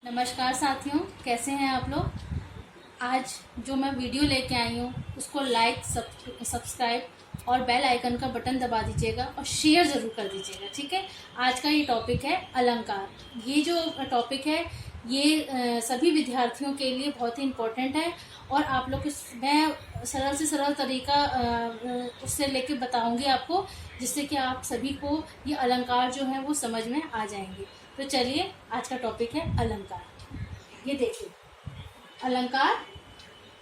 नमस्कार साथियों, कैसे हैं आप लोग। आज जो मैं वीडियो लेके आई हूँ उसको लाइक सब्सक्राइब और बेल आइकन का बटन दबा दीजिएगा और शेयर ज़रूर कर दीजिएगा। ठीक है। आज का ये टॉपिक है अलंकार। ये जो टॉपिक है ये सभी विद्यार्थियों के लिए बहुत ही इम्पोर्टेंट है और आप लोग मैं सरल से सरल तरीका उससे लेके बताऊंगी आपको, जिससे कि आप सभी को ये अलंकार जो है वो समझ में आ जाएंगे। तो चलिए, आज का टॉपिक है अलंकार। ये देखिए, अलंकार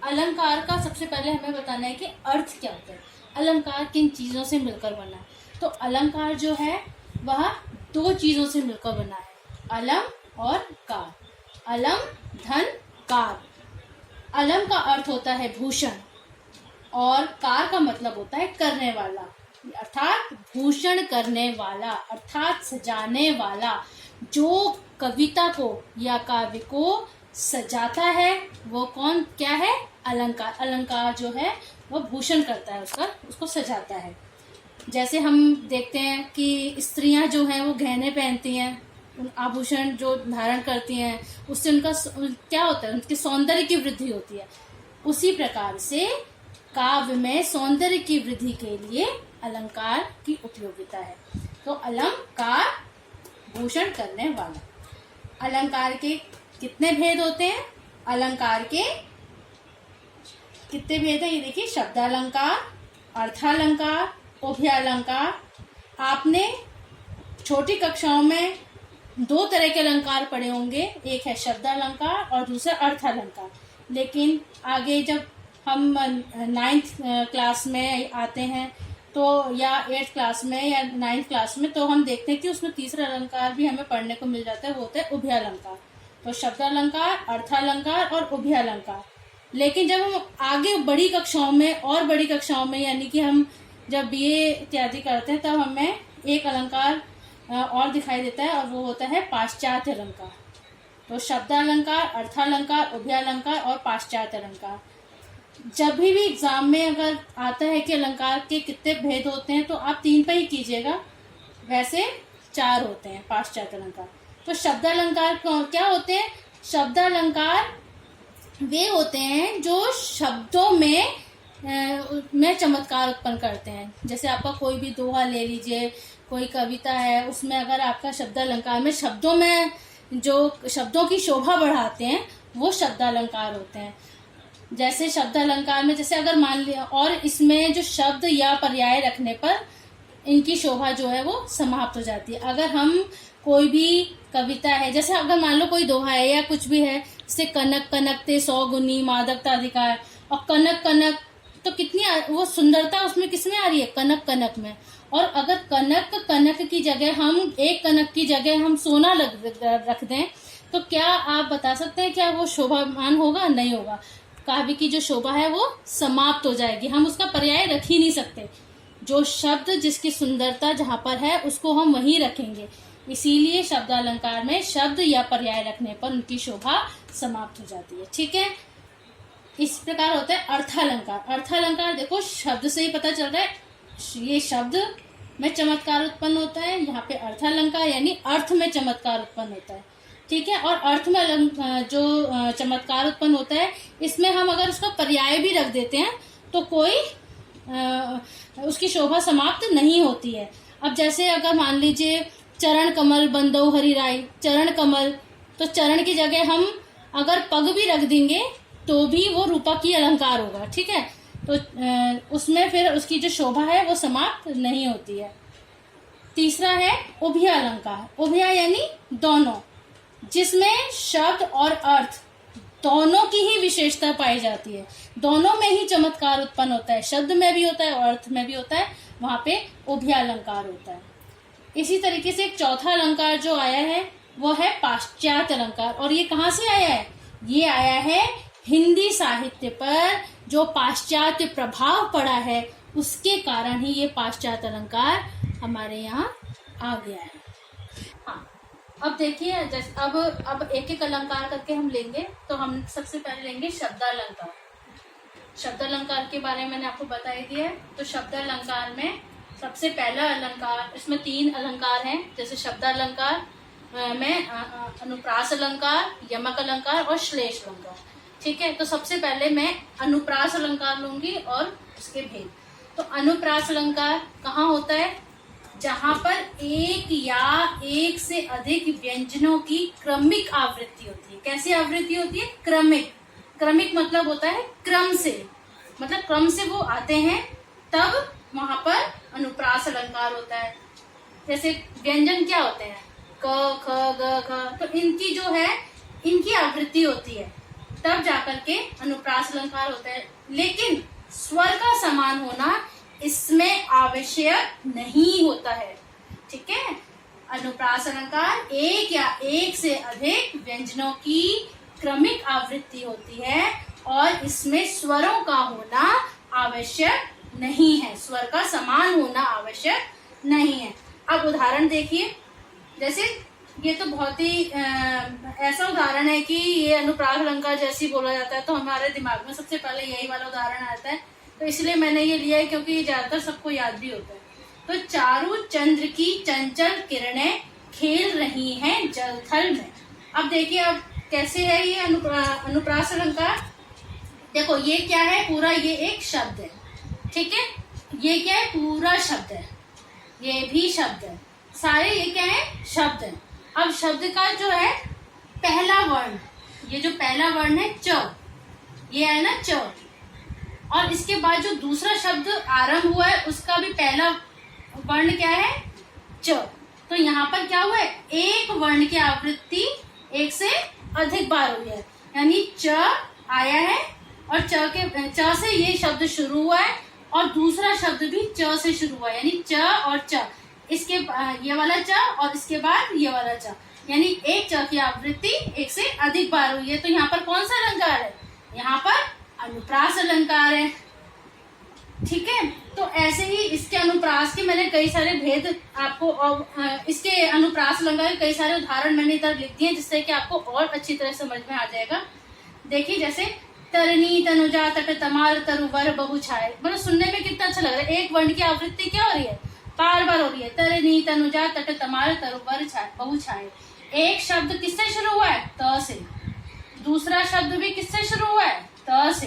अलंकार का सबसे पहले हमें बताना है कि अर्थ क्या होता है। अलंकार किन चीज़ों से मिलकर बना है। तो अलंकार जो है वह दो चीज़ों से मिलकर बना है, अलम और कार। अलम धन कार। अलम का अर्थ होता है भूषण और कार का मतलब होता है करने वाला, अर्थात भूषण करने वाला, अर्थात सजाने वाला। जो कविता को या काव्य को सजाता है वो कौन क्या है? अलंकार। अलंकार जो है वो भूषण करता है, उसको सजाता है। जैसे हम देखते हैं कि स्त्रियां जो हैं वो गहने पहनती हैं, आभूषण जो धारण करती हैं, उससे उनका क्या होता है? उनके सौंदर्य की वृद्धि होती है। उसी प्रकार से काव्य में सौंदर्य की वृद्धि के लिए अलंकार की उपयोगिता है। तो अलंकार भूषण करने वाला। अलंकार के कितने भेद होते हैं? अलंकार के कितने भेद हैं? ये देखिए, शब्दालंकार, अर्थालंकार, उभयालंकार। आपने छोटी कक्षाओं में दो तरह के अलंकार पढ़े होंगे, एक है शब्दालंकार और दूसरा अर्थालंकार। लेकिन आगे जब हम 9th क्लास में आते हैं तो या 8th क्लास में या 9th क्लास में, तो हम देखते हैं कि उसमें तीसरा अलंकार भी हमें पढ़ने को मिल जाता है, वो होता है उभयालंकार। तो शब्दालंकार, अर्थालंकार और उभयालंकार। लेकिन जब हम आगे बड़ी कक्षाओं में यानी कि हम जब बीए इत्यादि करते हैं तब हमें एक अलंकार और दिखाई देता है और वो होता है पाश्चात्य अलंकार। तो शब्दालंकार, अर्थालंकार, उभयालंकार और पाश्चात्य अलंकार। जब भी एग्जाम में अगर आता है कि अलंकार के कितने भेद होते हैं तो आप 3 पे ही कीजिएगा, वैसे 4 होते हैं पाश्चात्य अलंकार। तो शब्दालंकार क्या होते हैं? शब्दालंकार वे होते हैं जो शब्दों में चमत्कार उत्पन्न करते हैं। जैसे आपका कोई भी दोहा ले लीजिए, कोई कविता है, उसमें अगर आपका शब्दालंकार में जो शब्दों की शोभा बढ़ाते हैं वो शब्दालंकार होते हैं। जैसे शब्दालंकार में, जैसे अगर मान लिया, और इसमें जो शब्द या पर्याय रखने पर इनकी शोभा जो है वो समाप्त हो जाती है। अगर हम कोई भी कविता है, जैसे अगर मान लो कोई दोहा है या कुछ भी है, जैसे कनक कनक ते 100 गुनी मादकता अधिकार, और कनक कनक, तो कितनी वो सुंदरता उसमें किसमें आ रही है? कनक कनक में। और अगर कनक कनक की जगह हम एक कनक की जगह हम सोना रख दें तो क्या आप बता सकते हैं क्या वो शोभामान होगा? नहीं होगा। काव्य की जो शोभा है वो समाप्त हो जाएगी, हम उसका पर्याय रख ही नहीं सकते। जो शब्द जिसकी सुंदरता जहाँ पर है उसको हम वहीं रखेंगे। इसीलिए शब्दालंकार में शब्द या पर्याय रखने पर उनकी शोभा समाप्त हो जाती है। ठीक है। इस प्रकार होता है अर्थालंकार। अर्थालंकार देखो, शब्द से ही पता चल रहा है, ये शब्द में चमत्कार उत्पन्न होता है। यहाँ पे अर्थालंकार यानी अर्थ में चमत्कार उत्पन्न होता है। ठीक है। और अर्थ में जो चमत्कार उत्पन्न होता है, इसमें हम अगर उसका पर्याय भी रख देते हैं तो कोई उसकी शोभा समाप्त नहीं होती है। अब जैसे अगर मान लीजिए चरण कमल बंदो हरि राय, चरण कमल, तो चरण की जगह हम अगर पग भी रख देंगे तो भी वो रूपक की अलंकार होगा। ठीक है। तो उसमें फिर उसकी जो शोभा है वो समाप्त नहीं होती है। तीसरा है उभयालंकार। उभया यानी दोनों, जिसमें शब्द और अर्थ दोनों की ही विशेषता पाई जाती है। दोनों में ही चमत्कार उत्पन्न होता है, शब्द में भी होता है और अर्थ में भी होता है, वहां पे उभयालंकार होता है। इसी तरीके से एक चौथा अलंकार जो आया है वो है पाश्चात्य अलंकार। और ये कहाँ से आया है? ये आया है हिंदी साहित्य पर जो पाश्चात्य प्रभाव पड़ा है उसके कारण ही ये पाश्चात्य अलंकार हमारे यहाँ आ गया है। हाँ, अब देखिए, जैसे अब एक एक अलंकार करके हम लेंगे। तो हम सबसे पहले लेंगे शब्दालंकार। शब्दालंकार के बारे में मैंने आपको बता ही दिया है। तो शब्दालंकार में सबसे पहला अलंकार, इसमें 3 अलंकार हैं, जैसे शब्दालंकार, में अनुप्रास अलंकार, यमक अलंकार और श्लेष अलंकार। ठीक है, तो सबसे पहले मैं अनुप्रास अलंकार लूंगी और उसके भेद। तो अनुप्रास अलंकार कहाँ होता है? जहां पर एक या एक से अधिक व्यंजनों की क्रमिक आवृत्ति होती है। कैसी आवृत्ति होती है? क्रमिक। क्रमिक मतलब होता है क्रम से, मतलब क्रम से वो आते हैं, तब वहां पर अनुप्रास अलंकार होता है। जैसे व्यंजन क्या होते हैं? क, ख, ग, घ, तो इनकी जो है इनकी आवृत्ति होती है, तब जाकर के अनुप्रास अलंकार होता है। लेकिन स्वर का समान होना इसमें आवश्यक नहीं होता है। ठीक है, अनुप्रास अलंकार एक या एक से अधिक व्यंजनों की क्रमिक आवृत्ति होती है और इसमें स्वरों का होना आवश्यक नहीं है, स्वर का समान होना आवश्यक नहीं है। अब उदाहरण देखिए, जैसे ये तो बहुत ही ऐसा उदाहरण है कि ये अनुप्रास अलंकार जैसी बोला जाता है तो हमारे दिमाग में सबसे पहले यही वाला उदाहरण आता है, तो इसलिए मैंने ये लिया है क्योंकि ये ज्यादातर सबको याद भी होता है। तो चारु चंद्र की चंचल किरणें खेल रही हैं जलथल में। अब देखिए, अब कैसे है ये अनुप्रास अलंकार? देखो ये क्या है, पूरा ये एक शब्द है। ठीक है, ये क्या है? पूरा शब्द है, ये भी शब्द है, सारे ये क्या है? शब्द है। अब शब्द का जो है पहला वर्ण, ये जो पहला वर्ण है च, ये है ना च, और इसके बाद जो दूसरा शब्द आरंभ हुआ है उसका भी पहला वर्ण क्या है? च। तो यहाँ पर क्या हुआ है? एक वर्ण की आवृत्ति एक से अधिक बार हुई है, यानी च आया है और च से ये शब्द शुरू हुआ है और दूसरा शब्द भी च से शुरू हुआ है, यानी च और च, इसके ये वाला च और इसके बाद ये वाला च, यानी एक च की आवृत्ति एक से अधिक बार हुई है। तो यहाँ पर कौन सा अलंकार है? यहाँ पर अनुप्रास अलंकार है। ठीक है, तो ऐसे ही इसके अनुप्रास के मैंने कई सारे भेद आपको, और इसके अनुप्रास अलंकार के कई सारे उदाहरण मैंने इधर लिख दिए जिससे कि आपको और अच्छी तरह समझ में आ जाएगा। देखिए, जैसे तरनी तनुजा तट तमार तरुवर बहु छाए, मतलब सुनने में कितना अच्छा लग रहा है। एक वर्ण की आवृत्ति क्या हो रही है? बार बार हो रही है, तरनी तनुजा तट तमार तरुवर बहु छाए। एक शब्द किससे शुरू हुआ है? त से। दूसरा शब्द भी किससे शुरू हुआ है? त से।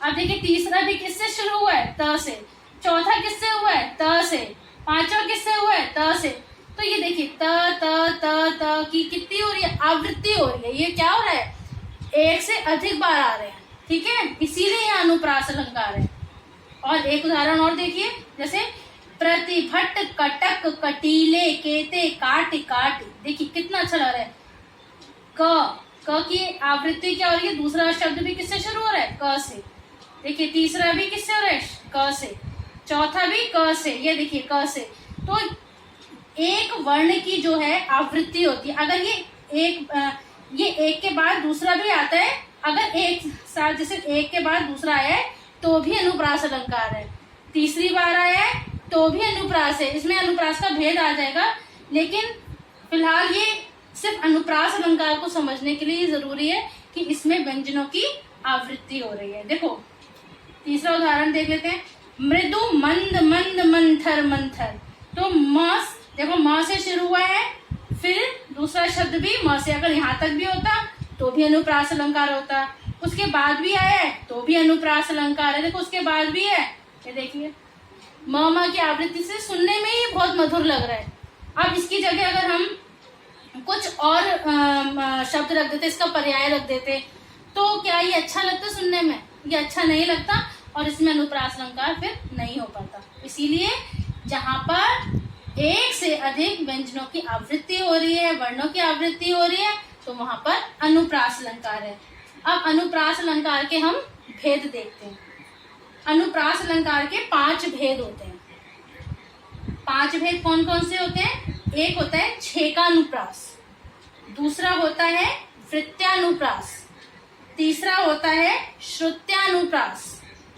अब देखिए, तीसरा भी किससे शुरू हुआ है? त से। चौथा किससे हुआ है? त से। पांचवा किससे हुआ है? त से। तो ये देखिए, त त त त की कितनी हो रही है? आवृत्ति हो रही है। ये क्या हो रहा है? एक से अधिक बार आ रहे हैं। ठीक है, इसीलिए यह अनुप्रास अलंकार है। और एक उदाहरण और देखिए, जैसे प्रतिभट कटक कटीले केते काट काट। देखिए कितना अच्छा लग रहा है। क की आवृत्ति क्या हो रही है? दूसरा शब्द भी किससे शुरू हो रहा है? क से। देखिए, तीसरा भी किससे हो रहा है? क से। चौथा भी क से। ये देखिए क से। तो एक वर्ण की जो है आवृत्ति होती है, अगर ये एक के बाद दूसरा भी आता है, अगर एक साथ जैसे एक के बाद दूसरा आया है तो भी अनुप्रास अलंकार है, तीसरी बार आया है तो भी अनुप्रास है। इसमें अनुप्रास का भेद आ जाएगा, लेकिन फिलहाल ये सिर्फ अनुप्रास अलंकार को समझने के लिए जरूरी है कि इसमें व्यंजनों की आवृत्ति हो रही है। देखो, तीसरा उदाहरण देख लेते हैं। मृदु मंद मंद मंथर मंथर। तो देखो, म से शुरू हुआ है, फिर दूसरा शब्द भी म से, अगर यहाँ तक भी होता तो भी अनुप्रास अलंकार होता, उसके बाद भी आया है तो भी अनुप्रास अलंकार है। देखो, उसके बाद भी है, ये देखिए, म की आवृत्ति से सुनने में ही बहुत मधुर लग रहा है। अब इसकी जगह अगर हम कुछ और शब्द रख देते, इसका पर्याय रख देते, तो क्या ये अच्छा लगता सुनने में? ये अच्छा नहीं लगता और इसमें अनुप्रास अलंकार फिर नहीं हो पाता। इसीलिए जहां पर एक से अधिक व्यंजनों की आवृत्ति हो रही है, वर्णों की आवृत्ति हो रही है, तो वहां पर अनुप्रास अलंकार है। अब अनुप्रास अलंकार के हम भेद देखते हैं। अनुप्रास अलंकार के 5 भेद होते हैं। 5 भेद कौन कौन से होते हैं? एक होता है छेकानुप्रास, दूसरा होता है वृत्त्यानुप्रास, तीसरा होता है श्रुत्यानुप्रास,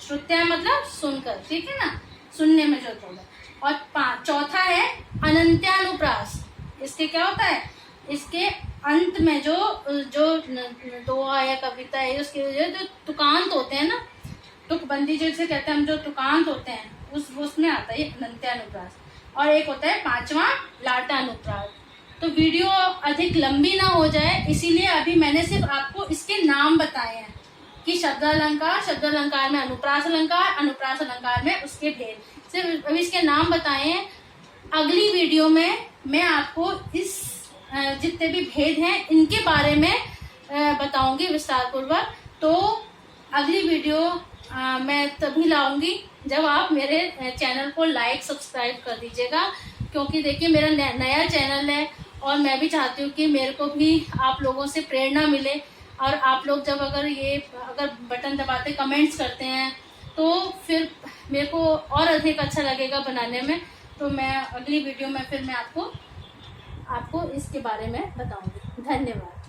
श्रुत्या मतलब सुनकर, ठीक है ना, सुनने में जो होता है, और चौथा है अनंत्यानुप्रास। इसके क्या होता है? इसके अंत में जो दोहा या कविता है, उसके जो तुकांत होते हैं ना, तुकबंदी जैसे कहते हैं हम, जो तुकांत होते हैं उसमें आता है ये अनंत्यानुप्रास। और एक होता है 5वां लाटानुप्रास। तो वीडियो अधिक लंबी ना हो जाए, इसीलिए अभी मैंने सिर्फ आपको इसके नाम बताए हैं कि शब्दालंकार में अनुप्रास अलंकार, अनुप्रास अलंकार में उसके भेद, सिर्फ अभी इसके नाम बताए हैं। अगली वीडियो में मैं आपको इस जितने भी भेद हैं इनके बारे में बताऊंगी विस्तार पूर्वक। तो अगली वीडियो मैं तभी लाऊंगी जब आप मेरे चैनल को लाइक सब्सक्राइब कर दीजिएगा, क्योंकि देखिए मेरा नया चैनल है और मैं भी चाहती हूँ कि मेरे को भी आप लोगों से प्रेरणा मिले, और आप लोग जब अगर बटन दबाते कमेंट्स करते हैं तो फिर मेरे को और अधिक अच्छा लगेगा बनाने में। तो मैं अगली वीडियो में फिर मैं आपको इसके बारे में बताऊंगी। धन्यवाद।